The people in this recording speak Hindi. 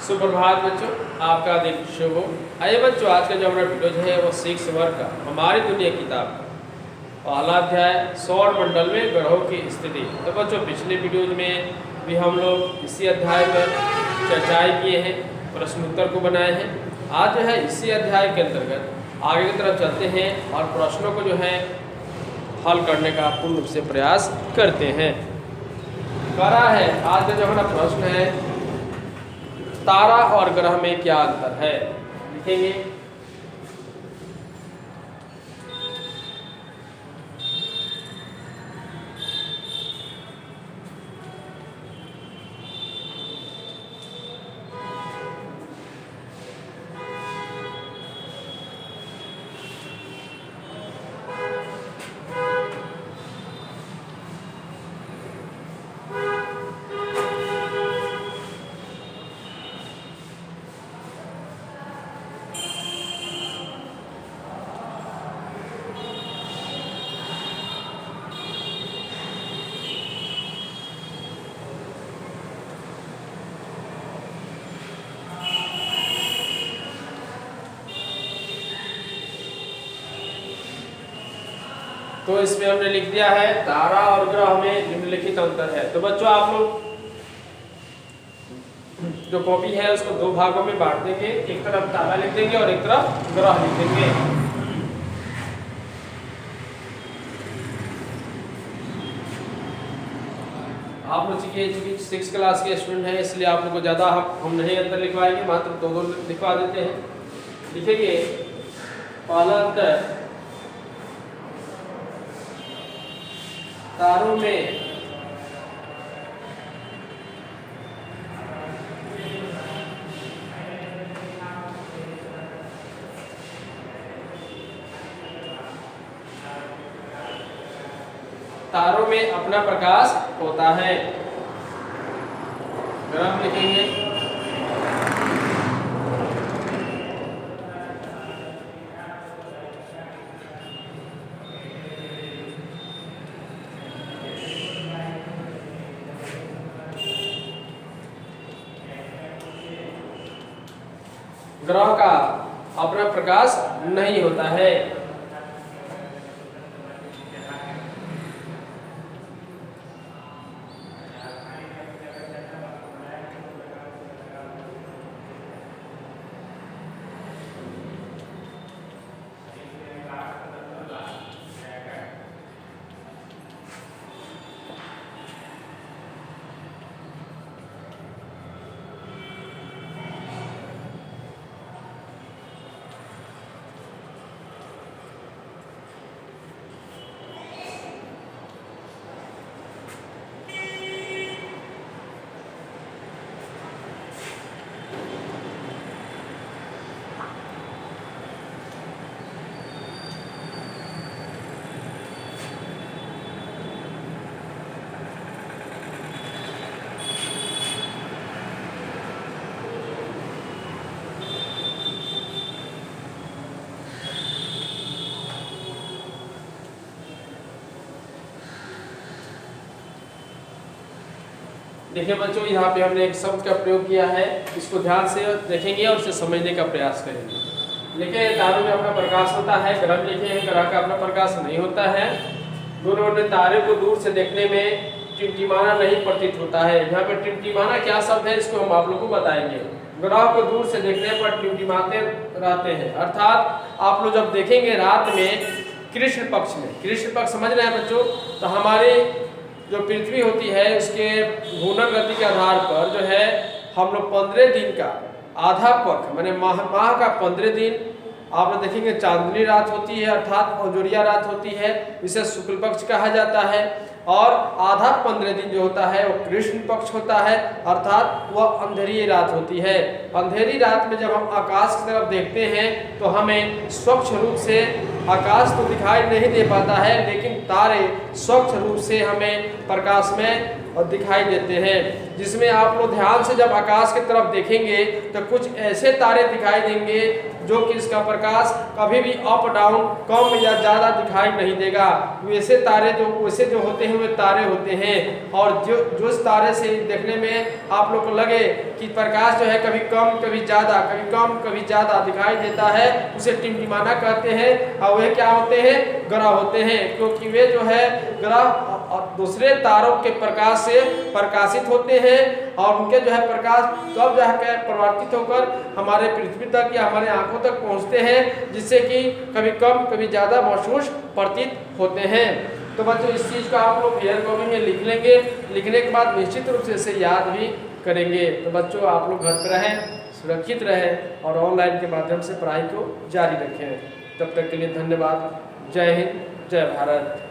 सुप्रभात बच्चों, आपका दिन शुभ हो। आइए बच्चों, आज का जो हमारा वीडियो है वो 6 वर्ग का हमारी दुनिया किताब का पहला अध्याय सौर मंडल में ग्रहों की स्थिति। तो बच्चों, पिछले वीडियो में भी हम लोग इसी अध्याय पर चर्चाएं किए हैं, प्रश्न उत्तर को बनाए हैं। आज जो है इसी अध्याय के अंतर्गत आगे की तरफ चलते हैं और प्रश्नों को जो है हल करने का पूर्ण रूप से प्रयास करते हैं। करा है आज का जो हमारा प्रश्न है, तारा और ग्रह में क्या अंतर है, लिखेंगे। तो इसमें हमने लिख दिया है तारा और ग्रह में निम्नलिखित अंतर है। तो बच्चों, आप लोग जो कॉपी है उसको दो भागों में बांट देंगे, एक तरफ तारा लिख देंगे और एक तरफ ग्रह लिख देंगे। आप लोग चूंकि 6 क्लास के स्टूडेंट हैं, इसलिए आप लोग को ज्यादा हम नहीं अंतर लिखवाएंगे, मात्र दो लिखवा देते हैं। लिखेंगे पहला अंतर, तारों में अपना प्रकाश होता है। ग्रह लिखेंगे ग्रह का अपना प्रकाश नहीं होता है। देखिए बच्चों, यहाँ पे हमने एक शब्द का प्रयोग किया है, इसको ध्यान से देखेंगे और इसे समझने का प्रयास करेंगे। लिखे तारों में अपना प्रकाश होता है, ग्रह लिखे हैं ग्रह का अपना प्रकाश नहीं होता है। दोनों ने तारे को दूर से देखने में टिमटिमाना नहीं प्रतीत होता है। यहाँ पे टिमटिमाना क्या शब्द है, इसको हम आप लोग को बताएंगे। ग्रह को दूर से देखने पर टिमटिमाते रहते हैं, अर्थात आप लोग जब देखेंगे रात में कृष्ण पक्ष में, कृष्ण पक्ष समझ रहे हैं बच्चों, तो हमारे जो पृथ्वी होती है उसके घूर्णन गति के आधार पर जो है हम लोग 15 दिन का आधा पक्ष माने माह का 15 दिन आप लोग देखेंगे चांदनी रात होती है, अर्थात औजोरिया रात होती है, इसे शुक्ल पक्ष कहा जाता है। और आधा 15 दिन जो होता है वो कृष्ण पक्ष होता है, अर्थात वह अंधेरी रात होती है। अंधेरी रात में जब हम आकाश की तरफ देखते हैं तो हमें स्वच्छ रूप से आकाश तो दिखाई नहीं दे पाता है, लेकिन तारे स्वच्छ रूप से हमें प्रकाश में दिखाई देते हैं। जिसमें आप लोग ध्यान से जब आकाश की तरफ देखेंगे तो कुछ ऐसे तारे दिखाई देंगे जो कि इसका प्रकाश कभी भी अप डाउन कम या ज़्यादा दिखाई नहीं देगा। वैसे तारे जो होते हैं वे तारे होते हैं, और जो इस तारे से देखने में आप लोग को लगे कि प्रकाश जो है कभी कम कभी ज़्यादा, कभी कम कभी ज़्यादा दिखाई देता है, उसे टिमटिमाना कहते हैं। और वे क्या होते हैं? ग्रह होते हैं, क्योंकि वे जो है ग्रह दूसरे तारों के प्रकाश से प्रकाशित होते हैं और उनके जो है प्रकाश तब जाकर परिवर्तित होकर हमारे पृथ्वी तक या हमारे आंखों तक पहुंचते हैं, जिससे कि कभी कम कभी ज़्यादा महसूस प्रतीत होते हैं। तो बच्चों इस चीज़ को आप लोग हेयर कॉपी में लिख लेंगे, लिखने के बाद निश्चित रूप से इसे याद भी करेंगे। तो बच्चों आप लोग घर पर रहें, सुरक्षित रहें और ऑनलाइन के माध्यम से पढ़ाई को जारी रखें। तब तक के लिए धन्यवाद। जय हिंद, जय भारत।